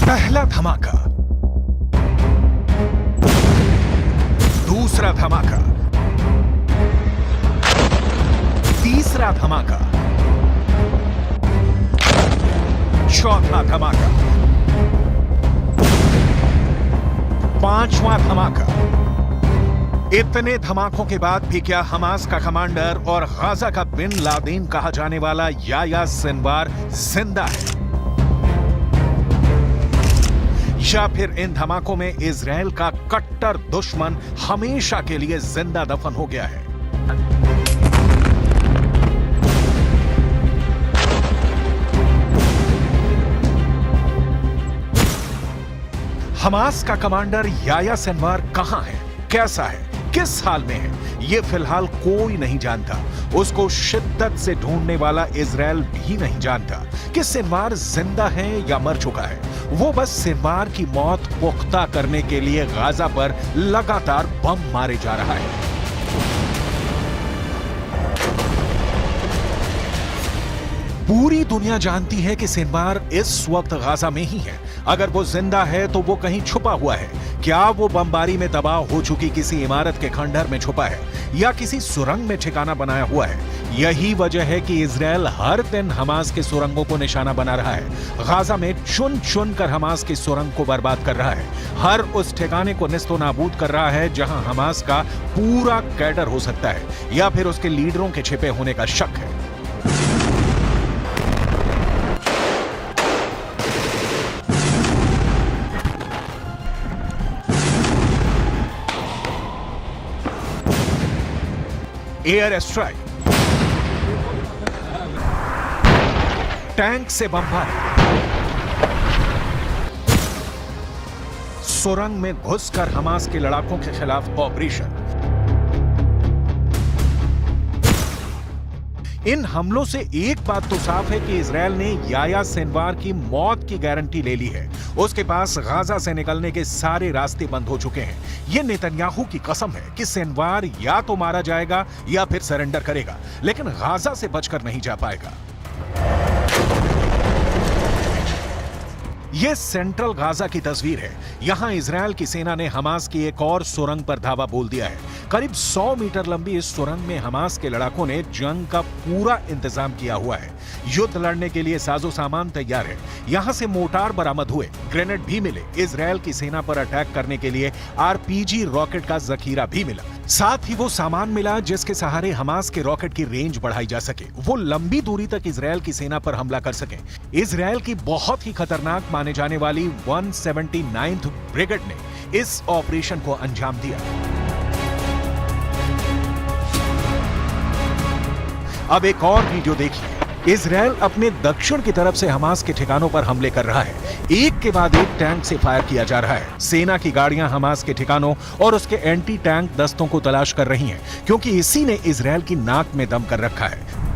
पहला धमाका, दूसरा धमाका, तीसरा धमाका, चौथा धमाका, पांचवां धमाका। इतने धमाकों के बाद भी क्या हमास का कमांडर और गाजा का बिन लादेन कहा जाने वाला याह्या सिनवार जिंदा है, या फिर इन धमाकों में इजराइल का कट्टर दुश्मन हमेशा के लिए जिंदा दफन हो गया है? हमास का कमांडर याह्या सिनवार कहां है, कैसा है, किस हाल में है, यह फिलहाल कोई नहीं जानता। उसको शिद्दत से ढूंढने वाला इजराइल भी नहीं जानता कि सिनवार जिंदा है या मर चुका है। वो बस सिनवार की मौत पुख्ता करने के लिए गाजा पर लगातार बम मारे जा रहा है। पूरी दुनिया जानती है कि सिनवार इस वक्त गाजा में ही है। अगर वो जिंदा है तो वो कहीं छुपा हुआ है। क्या वो बमबारी में तबाह हो चुकी किसी इमारत के खंडहर में छुपा है या किसी सुरंग में ठिकाना बनाया हुआ है? यही वजह है कि इजराइल हर दिन हमास के सुरंगों को निशाना बना रहा है। गाजा में चुन चुन कर हमास की सुरंग को बर्बाद कर रहा है। हर उस ठिकाने को निस्तो नाबूद कर रहा है जहां हमास का पूरा कैडर हो सकता है या फिर उसके लीडरों के छिपे होने का शक है। एयर स्ट्राइक, टैंक से बमबारी, सुरंग में घुसकर हमास के लड़ाकों के खिलाफ ऑपरेशन। इन हमलों से एक बात तो साफ है कि इजराइल ने याह्या सिनवार की मौत की गारंटी ले ली है। उसके पास गाजा से निकलने के सारे रास्ते बंद हो चुके हैं। यह नेतन्याहू की कसम है कि सिनवार या तो मारा जाएगा या फिर सरेंडर करेगा, लेकिन गाजा से बचकर नहीं जा पाएगा। यह सेंट्रल गाजा की तस्वीर है। यहां इजराइल की सेना ने हमास की एक और सुरंग पर धावा बोल दिया है। करीब 100 मीटर लंबी इस सुरंग में हमास के लड़ाकों ने जंग का पूरा इंतजाम किया हुआ है। युद्ध लड़ने के लिए साजो सामान तैयार है। यहां से मोर्टार बरामद हुए, ग्रेनेड भी मिले। इजराइल की सेना पर अटैक करने के लिए आरपीजी रॉकेट का जखीरा भी मिला। साथ ही वो सामान मिला जिसके सहारे हमास के रॉकेट की रेंज बढ़ाई जा सके, वो लंबी दूरी तक इजराइल की सेना पर हमला कर सके। इजराइल की बहुत ही खतरनाक माने जाने वाली 179th ब्रिगेड ने इस ऑपरेशन को अंजाम दिया। अब एक और वीडियो देखिए। इजराइल अपने दक्षिण की तरफ से हमास के ठिकानों पर हमले कर रहा है। एक के बाद एक टैंक से फायर किया जा रहा है। सेना की गाड़ियां हमास के ठिकानों और उसके एंटी टैंक दस्तों को तलाश कर रही हैं, क्योंकि इसी ने इजराइल की नाक में दम कर रखा है।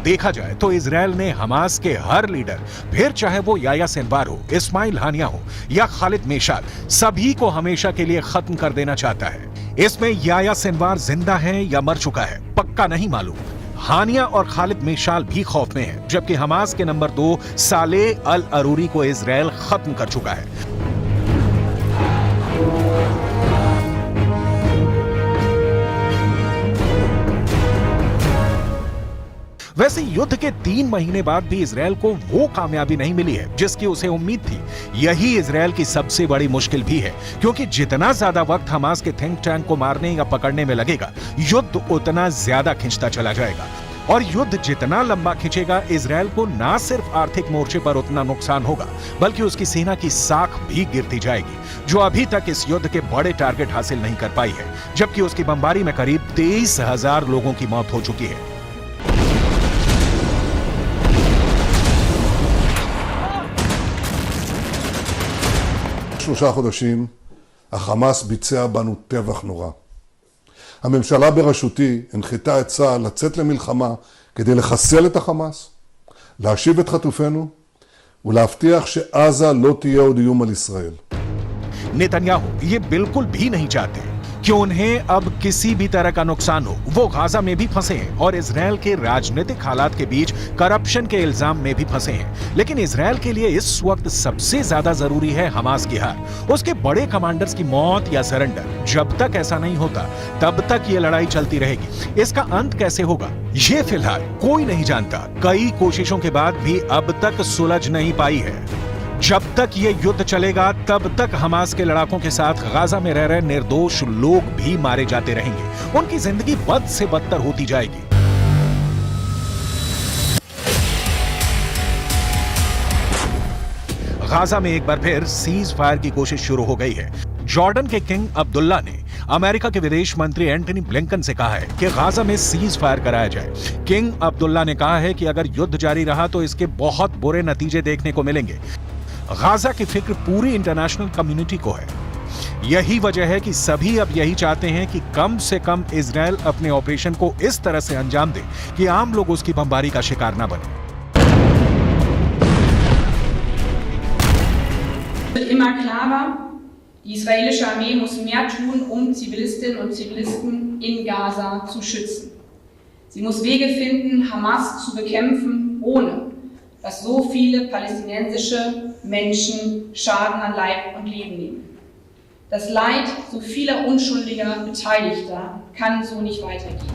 देखा जाए तो इजराइल ने हमास के हर लीडर, फिर चाहे वो याह्या सिनवार हो, इस्माइल हानिया हो या खालिद मेशाल, सभी को हमेशा के लिए खत्म कर देना चाहता है। इसमें याह्या सिनवार जिंदा है या मर चुका है पक्का नहीं मालूम। हानिया और खालिद मेशाल भी खौफ में है, जबकि हमास के नंबर 2 सालेह अल अरूरी को इजराइल खत्म कर चुका है। वैसे युद्ध के 3 महीने बाद भी इजराइल को वो कामयाबी नहीं मिली है जिसकी उसे उम्मीद थी। यही इजराइल की सबसे बड़ी मुश्किल भी है, क्योंकि जितना ज्यादा वक्त हमास के थिंक टैंक को मारने या पकड़ने में लगेगा, युद्ध उतना ज्यादा खिंचता चला जाएगा। और युद्ध जितना लंबा खिंचेगा, इजराइल को ना सिर्फ आर्थिक मोर्चे पर उतना नुकसान होगा, बल्कि उसकी सेना की साख भी गिरती जाएगी, जो अभी तक इस युद्ध के बड़े टारगेट हासिल नहीं कर पाई है, जबकि उसकी बमबारी में करीब 23,000 लोगों की मौत हो चुकी है। שלושה חודשים, החמאס ביצע בנו טבח נורא. הממשלה בראשותי הנחתה את צה"ל לצאת למלחמה כדי לחסל את החמאס, להשיב את חטופינו ולהבטיח שעזה לא תהיה עוד איום על ישראל. नेतन्याहू ये बिल्कुल भी नहीं चाहते कि उन्हें अब किसी भी तरह का नुकसान हो। वो गाजा में भी फंसे हैं और इजरायल के राजनीतिक हालात के बीच करप्शन के इल्जाम में भी फंसे हैं। लेकिन इजरायल के लिए इस वक्त सबसे ज्यादा जरूरी है हमास की हार, उसके बड़े कमांडर्स की मौत या सरेंडर। जब तक ऐसा नहीं होता तब तक ये लड़ाई चलती रहेगी। इसका अंत कैसे होगा ये फिलहाल कोई नहीं जानता। कई कोशिशों के बाद भी अब तक सुलझ नहीं पाई है। जब तक ये युद्ध चलेगा तब तक हमास के लड़ाकों के साथ गाजा में रह रहे निर्दोष लोग भी मारे जाते रहेंगे। उनकी जिंदगी बद से बदतर होती जाएगी। गाजा में एक बार फिर सीज फायर की कोशिश शुरू हो गई है। जॉर्डन के किंग अब्दुल्ला ने अमेरिका के विदेश मंत्री एंटनी ब्लिंकन से कहा है कि गाजा में सीज फायर कराया जाए। किंग अब्दुल्ला ने कहा है कि अगर युद्ध जारी रहा तो इसके बहुत बुरे नतीजे देखने को मिलेंगे। गाजा की फिक्र पूरी इंटरनेशनल कम्युनिटी को है। यही वजह है कि सभी अब यही चाहते हैं कि कम से कम इजरायल अपने ऑपरेशन को इस तरह से अंजाम दे कि आम लोग उसकी बमबारी का शिकार न बने। Immer klarer, die israelische Armee muss mehr tun, um Zivilistinnen und Zivilisten in Gaza zu schützen. Sie muss Wege finden, Hamas zu bekämpfen, ohne dass so viele palästinensische Menschen Schaden an Leib und Leben nehmen. Das Leid so vieler unschuldiger Beteiligter kann so nicht weitergehen.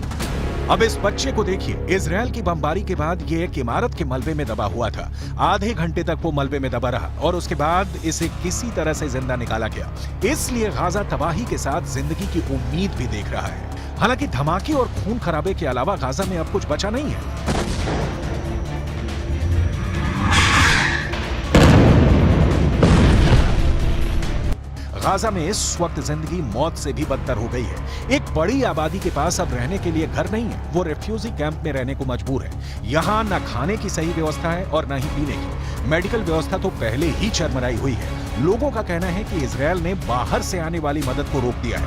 अब इस बच्चे को देखिए, Israel की बमबारी के बाद ये एक इमारत के मलबे में दबा हुआ था। आधे घंटे तक वो मलबे में दबा रहा और उसके बाद इसे किसी तरह से जिंदा निकाला गया। इसलिए गाजा तबाही के साथ जिंदगी की उम्मीद भी देख रहा है। हालांकि धमाके और खून खराबे के अलावा गाजा में अब कुछ बचा नहीं है। गाजा में इस वक्त जिंदगी मौत से भी बदतर हो गई है। एक बड़ी आबादी के पास अब रहने के लिए घर नहीं है। वो रेफ्यूजी कैंप में रहने को मजबूर है। यहाँ न खाने की सही व्यवस्था है और न ही पीने की। मेडिकल व्यवस्था तो पहले ही चरमराई हुई है। लोगों का कहना है कि इजरायल ने बाहर से आने वाली मदद को रोक दिया है।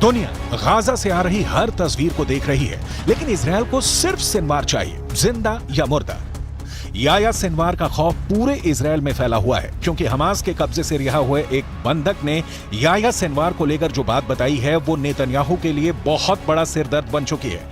दुनिया गाजा से आ रही हर तस्वीर को देख रही है, लेकिन इजरायल को सिर्फ सिनवार चाहिए, जिंदा या मुर्दा। याया सिनवार का खौफ पूरे इजरायल में फैला हुआ है, क्योंकि हमास के कब्जे से रिहा हुए एक बंधक ने याया सिनवार को लेकर जो बात बताई है वो नेतन्याहू के लिए बहुत बड़ा सिरदर्द बन चुकी है।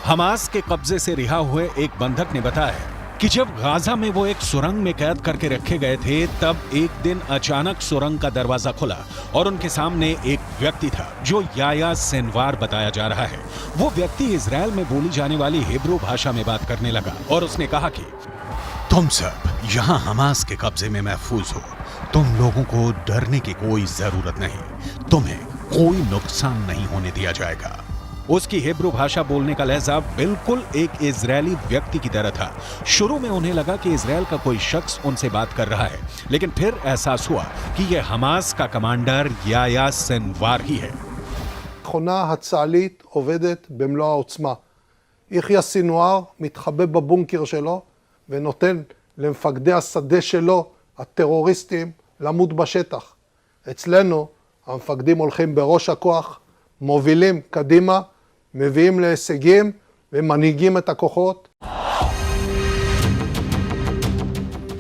हमास के कब्जे से रिहा हुए एक बंधक ने बताया कि जब गाजा में वो एक सुरंग में कैद करके रखे गए थे तब एक दिन अचानक सुरंग का दरवाजा खुला और उनके सामने एक व्यक्ति था जो याया सिनवार बताया जा रहा है। वो व्यक्ति इजरायल में बोली जाने वाली हिब्रू भाषा में बात करने लगा और उसने कहा कि तुम सब यहाँ हमास के कब्जे में महफूज हो। तुम लोगों को डरने की कोई जरूरत नहीं। तुम्हें कोई नुकसान नहीं होने दिया जाएगा। उसकी हिब्रू भाषा बोलने का लहजा बिल्कुल एक इजरायली व्यक्ति की तरह था। शुरू में उन्हें लगा कि इजरायल का कोई शख्स उनसे बात कर रहा है, लेकिन फिर एहसास हुआ कि यह हमास का कमांडर याया सिनवार ही है। המכונה הצה"לית עובדת במלוא העוצמה. יחיא סינואר מתחבא בבונקר שלו ונותן למפקדי השדה שלו, הטרוריסטים, למות בשטח. אצלנו המפקדים הולכים בראש הכוח, מובילים קדימה, מביאים להישגים ומנהיגים את הכוחות.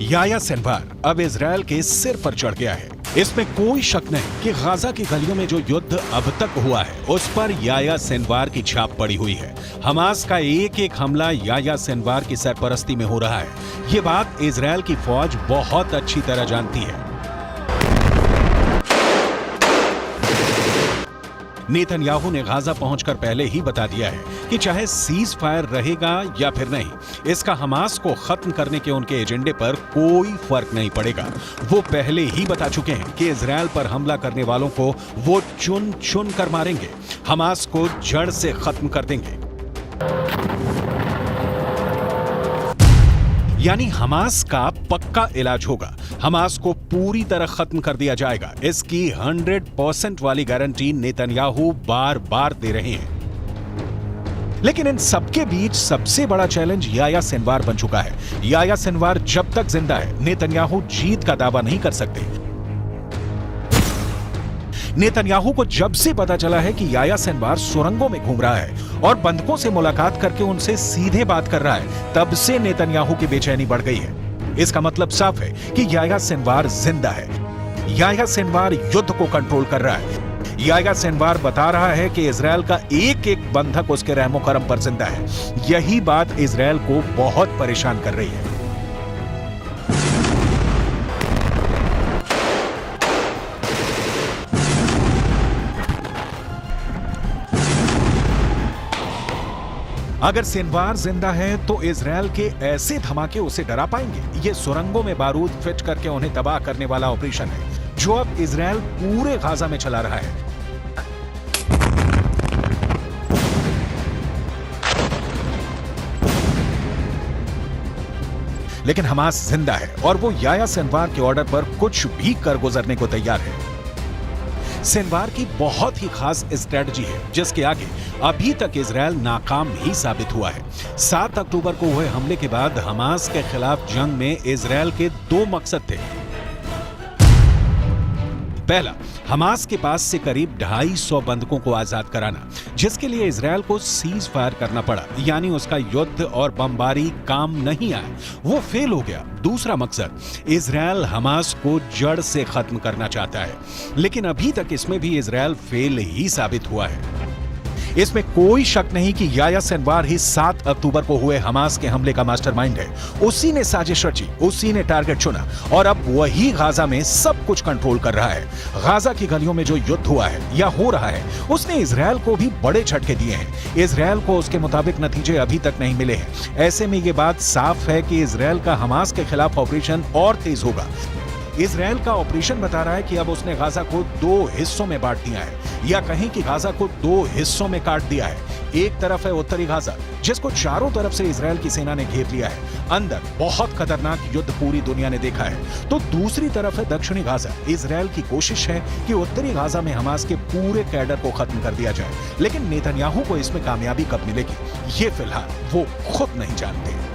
याया सिनवार अब इजरायल के सिर पर चढ़ गया है। इसमें कोई शक नहीं कि गाजा की गलियों में जो युद्ध अब तक हुआ है उस पर याया सिनवार की छाप पड़ी हुई है। हमास का एक एक हमला याया सिनवार की सरपरस्ती में हो रहा है। ये बात इजरायल की फौज बहुत अच्छी तरह जानती है। नेतन्याहू ने गाजा पहुंचकर पहले ही बता दिया है कि चाहे सीज फायर रहेगा या फिर नहीं, इसका हमास को खत्म करने के उनके एजेंडे पर कोई फर्क नहीं पड़ेगा। वो पहले ही बता चुके हैं कि इजरायल पर हमला करने वालों को वो चुन चुन कर मारेंगे, हमास को जड़ से खत्म कर देंगे। यानी हमास का पक्का इलाज होगा, हमास को पूरी तरह खत्म कर दिया जाएगा। इसकी 100% वाली गारंटी नेतन्याहू बार बार दे रहे हैं। लेकिन इन सबके बीच सबसे बड़ा चैलेंज याह्या सिनवार बन चुका है। याह्या सिनवार जब तक जिंदा है, नेतन्याहू जीत का दावा नहीं कर सकते। नेतन्याहू को जब से पता चला है कि याह्या सिनवार सुरंगों में घूम रहा है और बंधकों से मुलाकात करके उनसे सीधे बात कर रहा है, तब से नेतन्याहू की बेचैनी बढ़ गई है। इसका मतलब साफ है कि याह्या सिनवार जिंदा है। याह्या सिनवार युद्ध को कंट्रोल कर रहा है। याह्या सिनवार बता रहा है कि इजरायल का एक एक बंधक उसके रहमो करम पर जिंदा है। यही बात इजरायल को बहुत परेशान कर रही है। अगर सिनवार जिंदा है तो इजरायल के ऐसे धमाके उसे डरा पाएंगे। ये सुरंगों में बारूद फिट करके उन्हें तबाह करने वाला ऑपरेशन है जो अब इजरायल पूरे गाजा में चला रहा है। लेकिन हमास जिंदा है और वो याह्या सिनवार के ऑर्डर पर कुछ भी कर गुजरने को तैयार है। सिनवार की बहुत ही खास स्ट्रेटजी है जिसके आगे अभी तक इजरायल नाकाम ही साबित हुआ है। 7 अक्टूबर को हुए हमले के बाद हमास के खिलाफ जंग में इजरायल के 2 मकसद थे। पहला, हमास के पास से करीब 250 बंधकों को आजाद कराना, जिसके लिए इजरायल को सीज फायर करना पड़ा, यानी उसका युद्ध और बमबारी काम नहीं आया, वो फेल हो गया। दूसरा मकसद, इजरायल हमास को जड़ से खत्म करना चाहता है, लेकिन अभी तक इसमें भी इजरायल फेल ही साबित हुआ है। इसमें कोई शक नहीं कि याह्या सिनवार ही 7 अक्टूबर को हुए हमास के हमले का मास्टरमाइंड है। उसी ने साजिश रची, उसी ने टारगेट चुना और अब वही गाजा में सब कुछ कंट्रोल कर रहा है। गाजा की गलियों में जो युद्ध हुआ है या हो रहा है, उसने इजरायल को भी बड़े झटके दिए हैं। इजरायल को उसके मुताबिक नतीजे अभी तक नहीं मिले हैं। ऐसे में ये बात साफ है कि इजरायल का हमास के खिलाफ ऑपरेशन और तेज होगा। इजरायल का ऑपरेशन बता रहा है कि अब उसने गाजा को 2 हिस्सों में बांट दिया है, या कहीं कि गाजा को 2 हिस्सों में काट दिया है। एक तरफ है उत्तरी गाजा, जिसको चारों तरफ से इजरायल की सेना ने घेर लिया है। अंदर बहुत खतरनाक युद्ध पूरी दुनिया ने देखा है। तो दूसरी तरफ है दक्षिणी गाजा। इजरायल की कोशिश है कि उत्तरी गाजा में हमास के पूरे कैडर को खत्म कर दिया जाए, लेकिन नेतन्याहू को इसमें कामयाबी कब मिलेगी, ये फिलहाल वो खुद नहीं जानते।